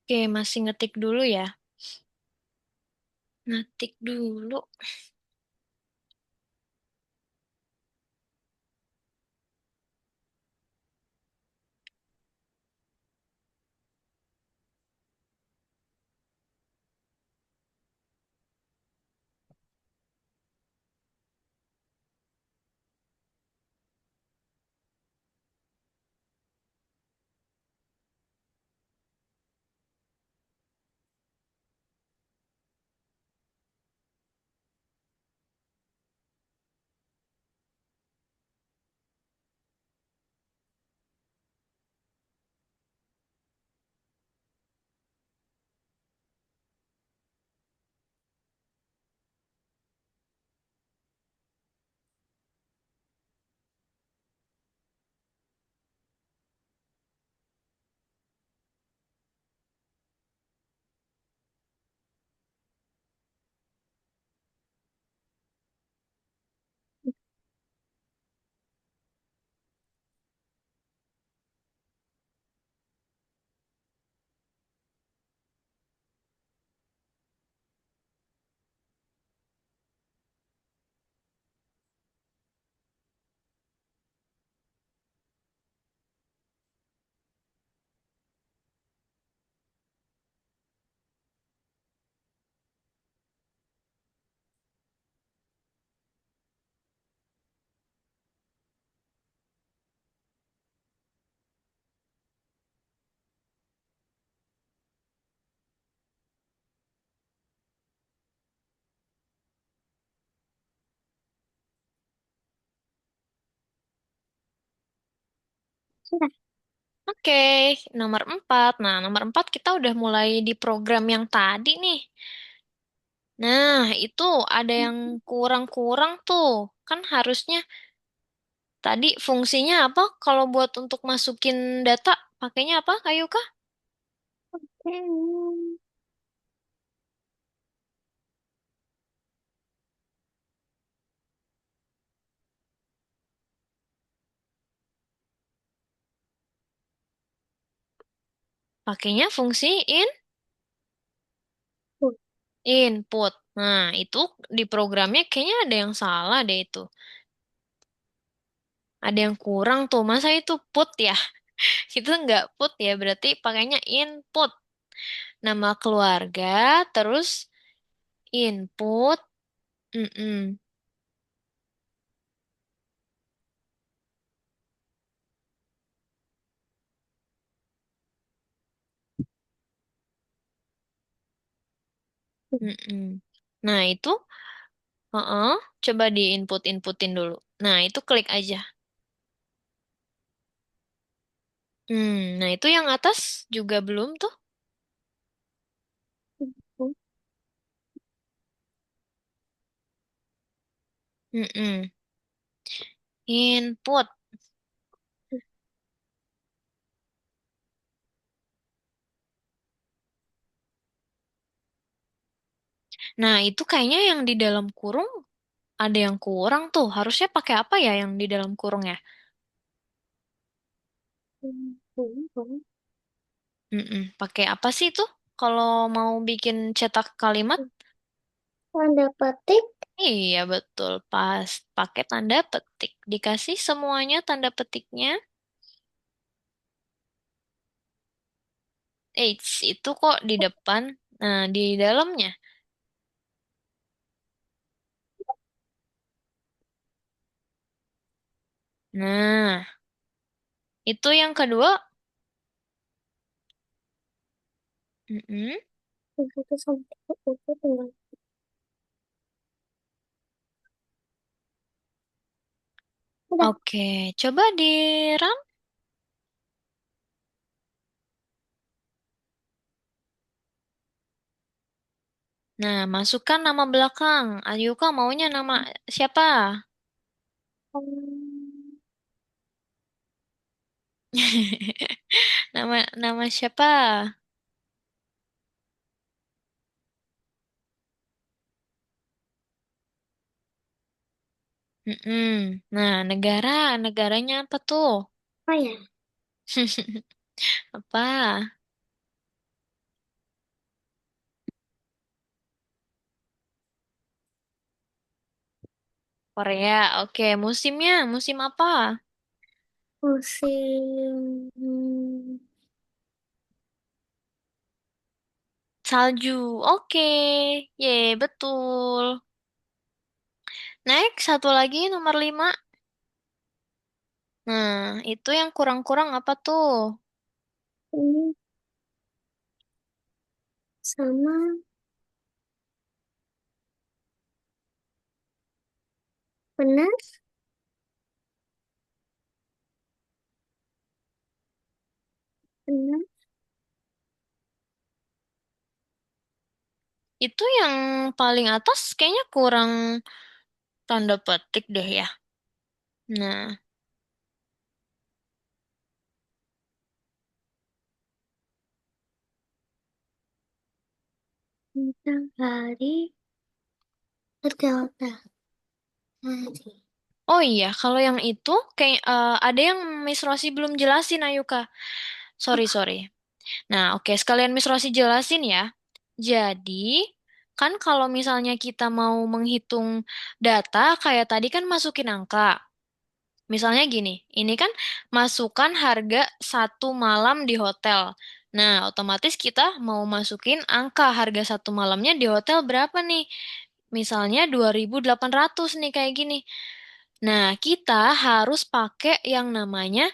Oke, masih ngetik dulu ya. Ngetik dulu. Sudah. Oke, nomor 4. Nah, nomor 4 kita udah mulai di program yang tadi nih. Nah, itu ada yang kurang-kurang tuh. Kan harusnya tadi fungsinya apa? Kalau buat untuk masukin data, pakainya apa, Kayu kah? Hmm. Pakainya fungsi Put. input. Nah, itu di programnya kayaknya ada yang salah deh itu. Ada yang kurang tuh. Masa itu put ya? Itu nggak put ya, berarti pakainya input. Nama keluarga, terus input. Mm-mm. Mm-mm. Nah, itu, heeh, coba di input-inputin dulu. Nah, itu klik aja. Nah itu yang atas juga belum tuh. Put. Mm-mm. Input. Nah, itu kayaknya yang di dalam kurung ada yang kurang tuh. Harusnya pakai apa ya yang di dalam kurung ya? Put. Pakai apa sih tuh? Kalau mau bikin cetak kalimat? Tanda petik. Iya, betul. Pas pakai tanda petik. Dikasih semuanya tanda petiknya. Eits, itu kok di depan. Nah, di dalamnya. Nah, itu yang kedua. Mm-mm. Satu sampai itu tinggal. Udah. Oke, coba di run. Nah, masukkan nama belakang. Ayuka maunya nama siapa? Nama nama siapa? Mm-mm. Nah, negaranya apa tuh? Oh ya. Apa? Korea. Oke, musim apa? Musim. Salju. Oke, ye betul. Next, satu lagi nomor 5. Nah, itu yang kurang-kurang apa tuh? Ini sama benar benar. Itu yang paling atas kayaknya kurang tanda petik deh ya. Nah, Tentang hari berdelta hari. oh iya, kalau yang itu kayak ada yang Miss Rosi belum jelasin, Ayuka. Sorry, sorry. Nah, oke, sekalian Miss Rosi jelasin ya. Jadi, kan kalau misalnya kita mau menghitung data, kayak tadi kan masukin angka. Misalnya gini, ini kan masukkan harga satu malam di hotel. Nah, otomatis kita mau masukin angka harga satu malamnya di hotel berapa nih? Misalnya 2.800 nih kayak gini. Nah, kita harus pakai yang namanya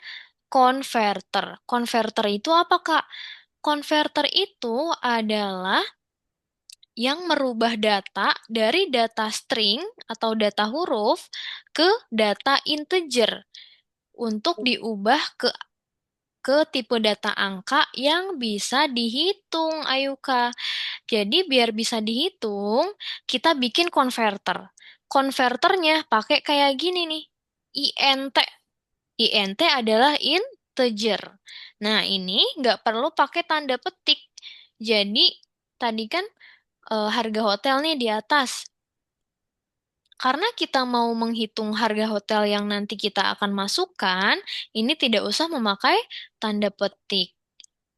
converter. Converter itu apa, Kak? Converter itu adalah yang merubah data dari data string atau data huruf ke data integer untuk diubah ke tipe data angka yang bisa dihitung, Ayuka. Jadi biar bisa dihitung, kita bikin converter. Converternya pakai kayak gini nih, int. Int adalah integer. Nah, ini nggak perlu pakai tanda petik. Jadi, tadi kan harga hotel nih di atas. Karena kita mau menghitung harga hotel yang nanti kita akan masukkan, ini tidak usah memakai tanda petik.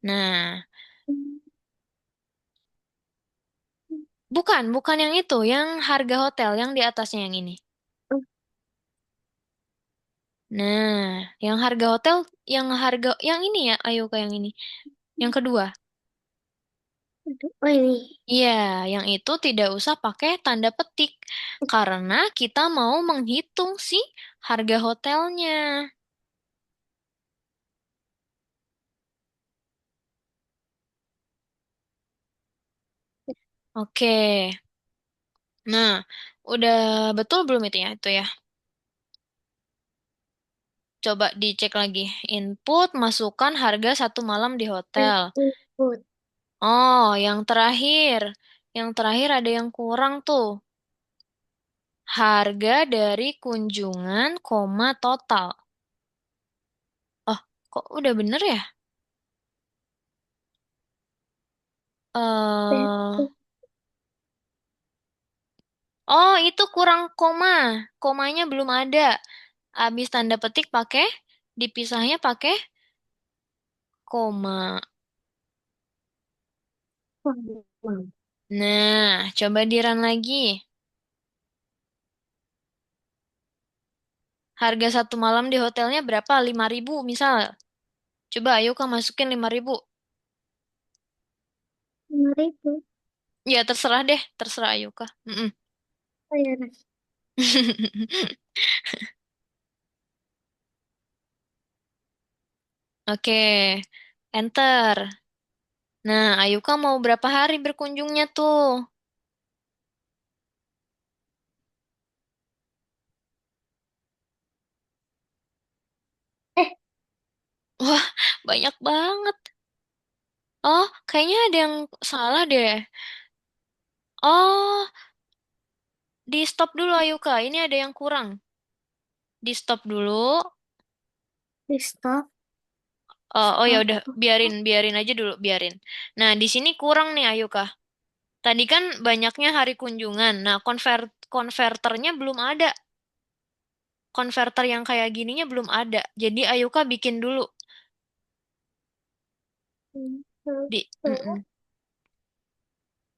Nah, bukan, bukan yang itu, yang harga hotel, yang di atasnya yang ini. Oh, Nah, yang harga hotel, yang ini ya, ayo ke yang ini. Yang kedua. aduh. Oh ini. Iya, yang itu tidak usah pakai tanda petik karena kita mau menghitung sih harga hotelnya. Oke. Nah, udah betul belum itu ya? Itu ya. Coba dicek lagi. Input, masukkan harga 1 malam di hotel. Input. Oh, yang terakhir. Yang terakhir ada yang kurang tuh. Harga dari kunjungan, koma total. Oh, kok udah bener ya? eh Oh, itu kurang koma. Komanya belum ada. Habis tanda petik pakai, dipisahnya pakai koma. Wow. Nah, coba di-run lagi. Harga 1 malam di hotelnya berapa? 5.000 misal. Coba ayo Kak masukin 5.000. 5.000. Ya terserah deh, terserah ayo Kak. Mm-mm. Oh ya, nah. Oke, enter. Nah, Ayuka mau berapa hari berkunjungnya tuh? Eh, Wah, banyak banget. Oh, kayaknya ada yang salah deh. Oh, di stop dulu Ayuka. Ini ada yang kurang. Di stop dulu. di stop, Oh ya stop. udah, biarin biarin aja dulu, biarin. Nah, di sini kurang nih Ayuka. Tadi kan banyaknya hari kunjungan. Nah, konverternya belum ada. Konverter yang kayak gininya belum ada. Jadi Ayuka bikin dulu Input. di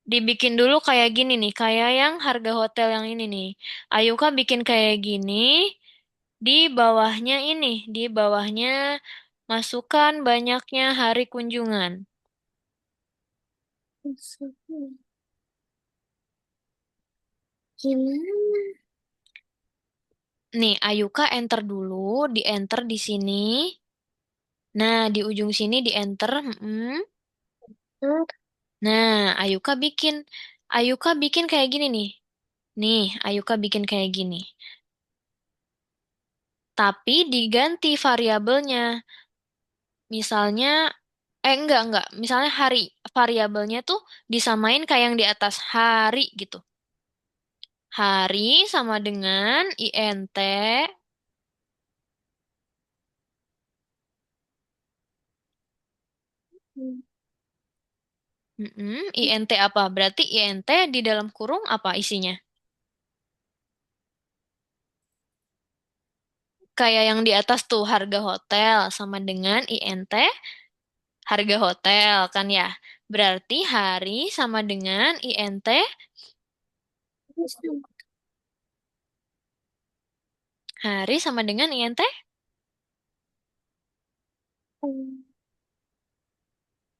dibikin dulu kayak gini nih, kayak yang harga hotel yang ini nih. Ayuka bikin kayak gini, di bawahnya ini, di bawahnya masukkan banyaknya hari kunjungan. Gimana? Nih, Ayuka enter dulu, di enter di sini. Nah, di ujung sini di enter. Ter, Nah, Ayuka bikin kayak gini nih. Nih, Ayuka bikin kayak gini. Tapi diganti variabelnya. Misalnya, enggak. Misalnya hari, variabelnya tuh disamain kayak yang di atas hari gitu. Hari sama dengan INT, INT apa? Berarti INT di dalam kurung apa isinya? Kayak yang di atas tuh harga hotel sama dengan INT harga hotel kan ya. Berarti hari sama dengan INT hari sama dengan INT.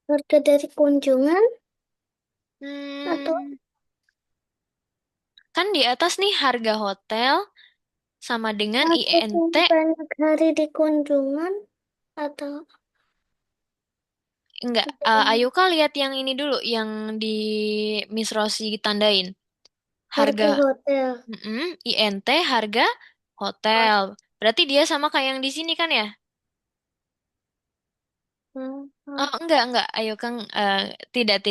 harga dari kunjungan atau Hmm, kan di atas nih harga hotel sama dengan atau INT. banyak hari di kunjungan atau Enggak, gimana? Ayuka lihat yang ini dulu, yang di Miss Rossi tandain. Harga Harga hotel. INT harga hotel. Berarti dia sama kayak yang di sini kan ya? Oh, enggak. Ayo Kang, tidak.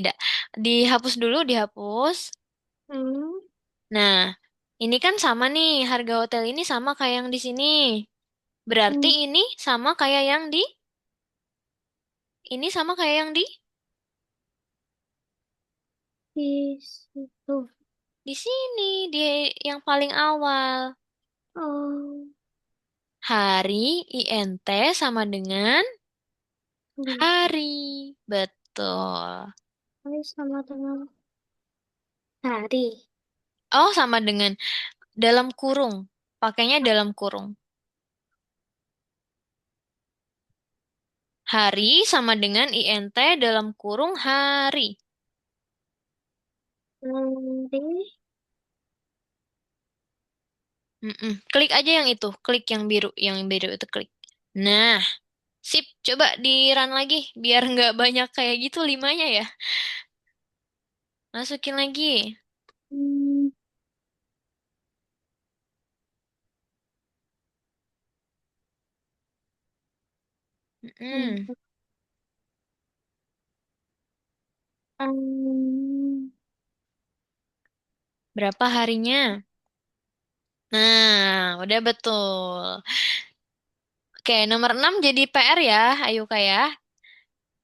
Dihapus dulu, dihapus. Hmm, Nah, ini kan sama nih, harga hotel ini sama kayak yang di sini. Berarti hmm, ini sama kayak yang di situ. di sini, di yang paling awal. Oh, Hari INT sama dengan Bisa. Hari. Betul. Hari sama dengan hari. Oh, sama dengan dalam kurung. Pakainya dalam kurung. Hari sama dengan INT dalam kurung hari. Hari. Mm-mm. Klik aja yang itu. Klik yang biru. Yang biru itu klik. Nah, sip. Coba di run lagi. Biar nggak banyak kayak gitu limanya ya. Masukin lagi. Hmm, Mm-mm. untuk, um, Berapa harinya? Nah, udah betul. Oke, nomor 6 jadi PR ya, ayo Kak ya.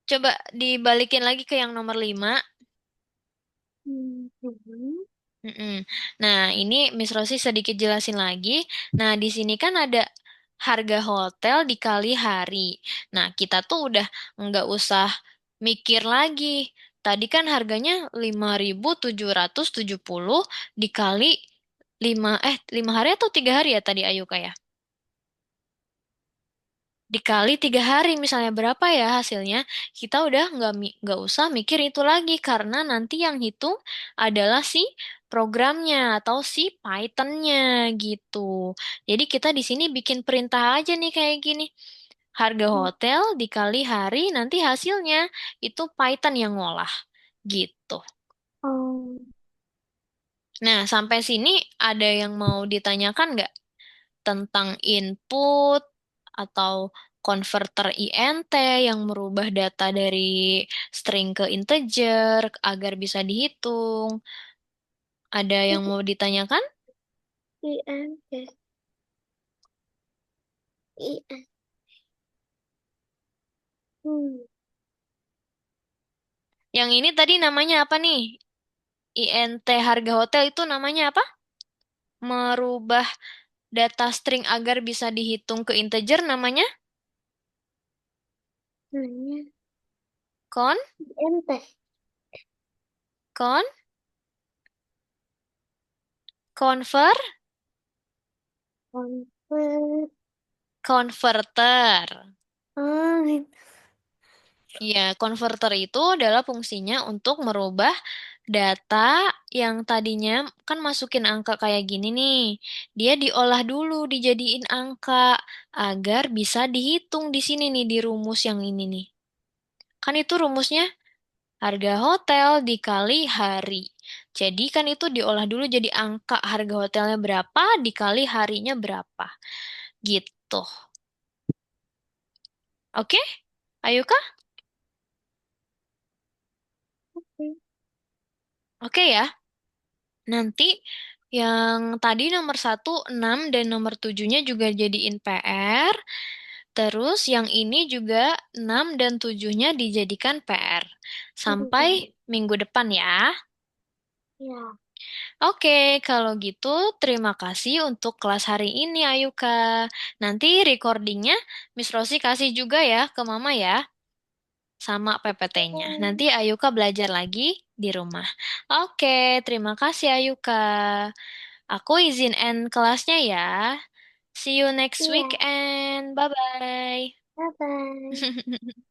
Coba dibalikin lagi ke yang nomor 5. hmm, Mm-mm. Nah, ini Miss Rosi sedikit jelasin lagi. Nah, di sini kan ada harga hotel dikali hari. Nah, kita tuh udah nggak usah mikir lagi. Tadi kan harganya 5.770 dikali 5 hari atau 3 hari ya tadi Ayu Kak ya? Dikali 3 hari misalnya berapa ya hasilnya, kita udah nggak usah mikir itu lagi karena nanti yang hitung adalah si programnya atau si Python-nya gitu. Jadi kita di sini bikin perintah aja nih kayak gini. Harga hmm, hotel dikali hari nanti hasilnya itu Python yang ngolah gitu. oh, Nah, sampai sini ada yang mau ditanyakan nggak tentang input atau converter INT yang merubah data dari string ke integer agar bisa dihitung. Ada yang mau ditanyakan? IN, ya, IN. Hmm, Yang ini tadi namanya apa nih? INT harga hotel itu namanya apa? Merubah data string agar bisa dihitung ke integer namanya namanya con IN teh. con convert Convert. converter. Oh, Ya, converter itu adalah fungsinya untuk merubah data yang tadinya kan masukin angka kayak gini nih. Dia diolah dulu, dijadiin angka agar bisa dihitung di sini nih di rumus yang ini nih. Kan itu rumusnya harga hotel dikali hari. Jadi kan itu diolah dulu jadi angka harga hotelnya berapa dikali harinya berapa. Gitu. Oke? Ayo Kak? oke. Oke ya? Nanti yang tadi nomor 1, 6, dan nomor 7-nya juga jadiin PR. Terus yang ini juga 6 dan 7-nya dijadikan PR. Sampai Iya, minggu depan ya. ya, Oke, kalau gitu terima kasih untuk kelas hari ini Ayuka. Nanti recordingnya Miss Rosi kasih juga ya ke Mama ya. Sama PPT-nya. Nanti Ayuka belajar lagi di rumah. Oke, terima kasih Ayuka. Aku izin end kelasnya ya. See you next iya. weekend. Bye-bye. Bye bye.